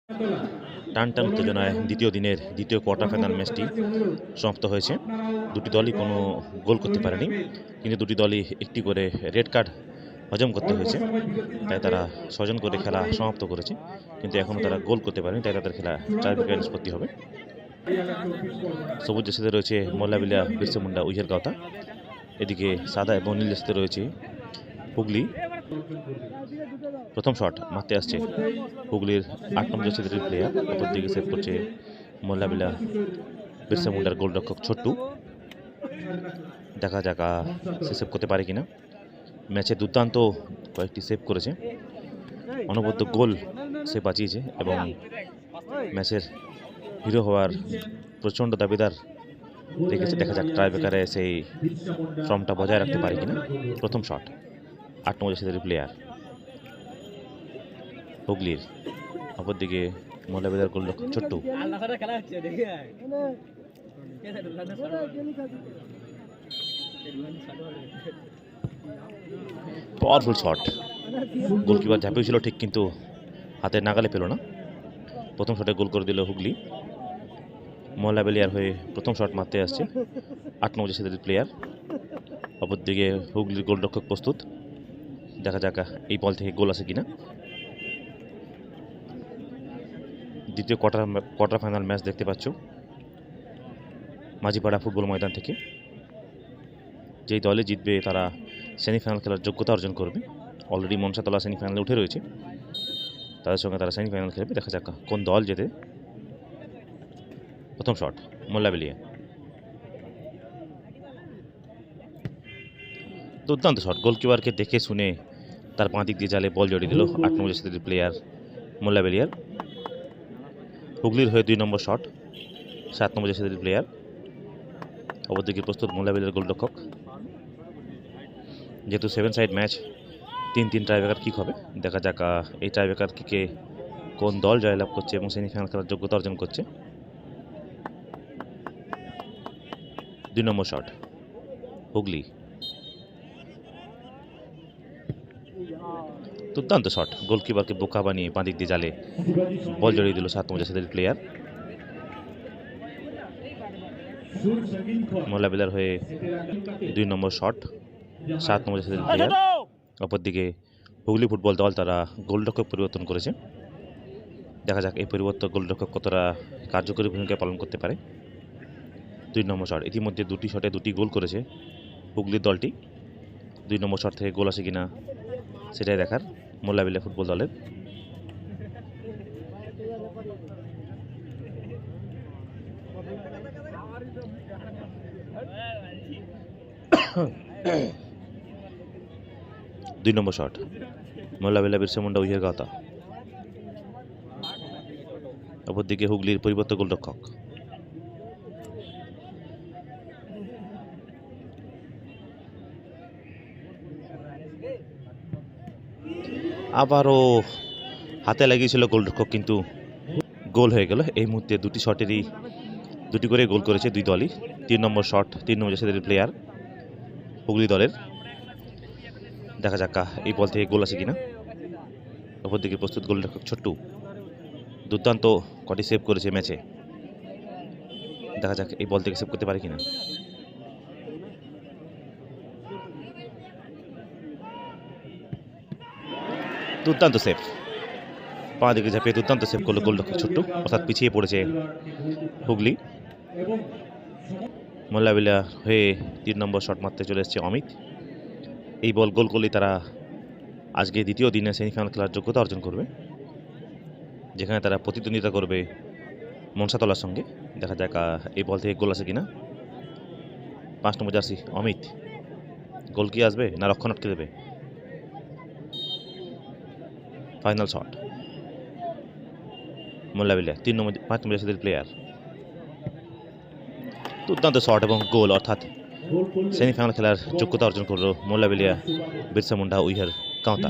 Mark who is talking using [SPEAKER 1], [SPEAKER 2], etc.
[SPEAKER 1] টান টান উত্তেজনায় দ্বিতীয় দিনের দ্বিতীয় কোয়ার্টার ফাইনাল ম্যাচটি সমাপ্ত হয়েছে। দুটি দলই কোনো গোল করতে পারেনি, কিন্তু দুটি দলই একটি করে রেড কার্ড হজম করতে হয়েছে। তাই তারা ৬ জন করে খেলা সমাপ্ত করেছে, কিন্তু এখনও তারা গোল করতে পারেনি। তাই তাদের খেলা টাইব্রেকারে নিষ্পত্তি হবে। সবুজ জার্সিতে রয়েছে মোল্লাবিলিয়া বিরসা মুন্ডা উইহের গাঁওতা। এদিকে সাদা এবং নীল জার্সিতে রয়েছে হুগলি। প্রথম শট মারতে আসছে হুগলির ৮ নম্বর জার্সির প্লেয়ার, অপর দিকে সেভ করছে মোল্লাবিলিয়া বিরসা মুন্ডার গোলরক্ষক ছোট্টু। দেখা যাক সে সেভ করতে পারে কিনা। ম্যাচে দুর্দান্ত কয়েকটি সেভ করেছে, অনবদ্য গোল সে বাঁচিয়েছে এবং ম্যাচের হিরো হওয়ার প্রচণ্ড দাবিদার রেখেছে। দেখা যাক টাইব্রেকারে সেই ফর্মটা বজায় রাখতে পারে কিনা। প্রথম শট ৮ নম্বর জার্সির প্লেয়ার হুগলির, অপরদিকে মোল্লাবিলিয়ার গোলরক্ষক ছোট্টু। পাওয়ারফুল শট, গোলকিপার ঝাঁপিয়েছিল ঠিক, কিন্তু হাতের নাগালে পেল না। প্রথম শটে গোল করে দিল হুগলি। মোল্লাবিলিয়ার হয়ে প্রথম শট মারতে আসছে ৮ নম্বর জার্সির প্লেয়ার, অপরদিকে হুগলির গোলরক্ষক প্রস্তুত। দেখা যাক এই বল থেকে গোল আসে কিনা। দ্বিতীয় কোয়ার্টার ফাইনাল ম্যাচ দেখতে পাচ্ছ মাঝিপাড়া ফুটবল ময়দান থেকে। যেই দলে জিতবে তারা সেমিফাইনাল খেলার যোগ্যতা অর্জন করবে। অলরেডি মনসাতলা সেমিফাইনালে উঠে রয়েছে, তাদের সঙ্গে তারা সেমিফাইনাল খেলবে। দেখা যাক কোন দল জেতে। প্রথম শট মোল্লাবিলিয়া, দুর্দান্ত শট, গোলকিপারকে দেখে শুনে তার বাঁ দিক দিয়ে জালে বল জড়িয়ে দিল ৮ নম্বর জার্সির প্লেয়ার মোল্লাবিলিয়ার। হুগলির হয়ে ২ নম্বর শট ৭ নম্বর জার্সির প্লেয়ার, অপরদিকে প্রস্তুত মোল্লাবিলিয়ার গোলরক্ষক। যেহেতু 7 সাইড ম্যাচ, ৩-৩ টাইব্রেকার কিক হবে। দেখা যাক এই টাইব্রেকার কিকে কোন দল জয়লাভ করছে এবং সেমিফাইনাল খেলার যোগ্যতা অর্জন করছে। ২ নম্বর শট হুগলি, দুর্দান্ত শট, গোলকিপারকে বোকা বানিয়ে বাঁ দিক দিয়ে জালে বল জড়িয়ে দিল ৭ নম্বর জার্সির প্লেয়ার। মোল্লাবিলিয়ার হয়ে ২ নম্বর শট ৭ নম্বর জার্সির প্লেয়ার, অপরদিকে হুগলি ফুটবল দল তারা গোলরক্ষক পরিবর্তন করেছে। দেখা যাক এই পরিবর্তন গোলরক্ষক কতটা কার্যকরী ভূমিকা পালন করতে পারে। ২ নম্বর শট, ইতিমধ্যে দুটি শটে দুটি গোল করেছে হুগলির দলটি। ২ নম্বর শট থেকে গোল আসে কিনা সেটাই দেখার মোল্লাবিলিয়া ফুটবল দলের। দুই নম্বর শট মোল্লাবিলিয়া বিরসা মুন্ডা উইহের গাঁওতা, অপরদিকে হুগলির পরিবর্তন গোলরক্ষক। আবারও হাতে লাগিয়েছিল গোলরক্ষক, কিন্তু গোল হয়ে গেল। এই মুহূর্তে দুটি শটেরই দুটি করে গোল করেছে দুই দলই। ৩ নম্বর শট ৩ নম্বর জার্সির প্লেয়ার হুগলি দলের। দেখা যাক এই বল থেকে গোল আসে কিনা। অপরদিকে প্রস্তুত গোলরক্ষক ছোট্টু, দুর্দান্ত কটি সেভ করেছে ম্যাচে। দেখা যাক এই বল থেকে সেভ করতে পারে কিনা। দুর্দান্ত সেভ, পা দিকে ঝাঁপিয়ে দুর্দান্ত সেভ করলো গোলরক্ষক ছোট্টু, অর্থাৎ পিছিয়ে পড়েছে হুগলি। মোল্লাবিলিয়া হয়ে ৩ নম্বর শট মারতে চলে এসেছে অমিত। এই বল গোল করলেই তারা আজকে দ্বিতীয় দিনে সেমিফাইনাল খেলার যোগ্যতা অর্জন করবে, যেখানে তারা প্রতিদ্বন্দ্বিতা করবে মনসাতলার সঙ্গে। দেখা যাক এই বল থেকে গোল আসে কিনা। ৫ নম্বর জার্সি অমিত, গোল কি আসবে না রক্ষণ আটকে দেবে। ফাইনাল শট মোল্লাবিলিয়া ৫ নম্বর জার্সির প্লেয়ার, দুর্দান্ত শট এবং গোল, অর্থাৎ সেমিফাইনাল খেলার যোগ্যতা অর্জন করল মোল্লাবিলিয়া বিরসা মুন্ডা উইহের গাঁওতা।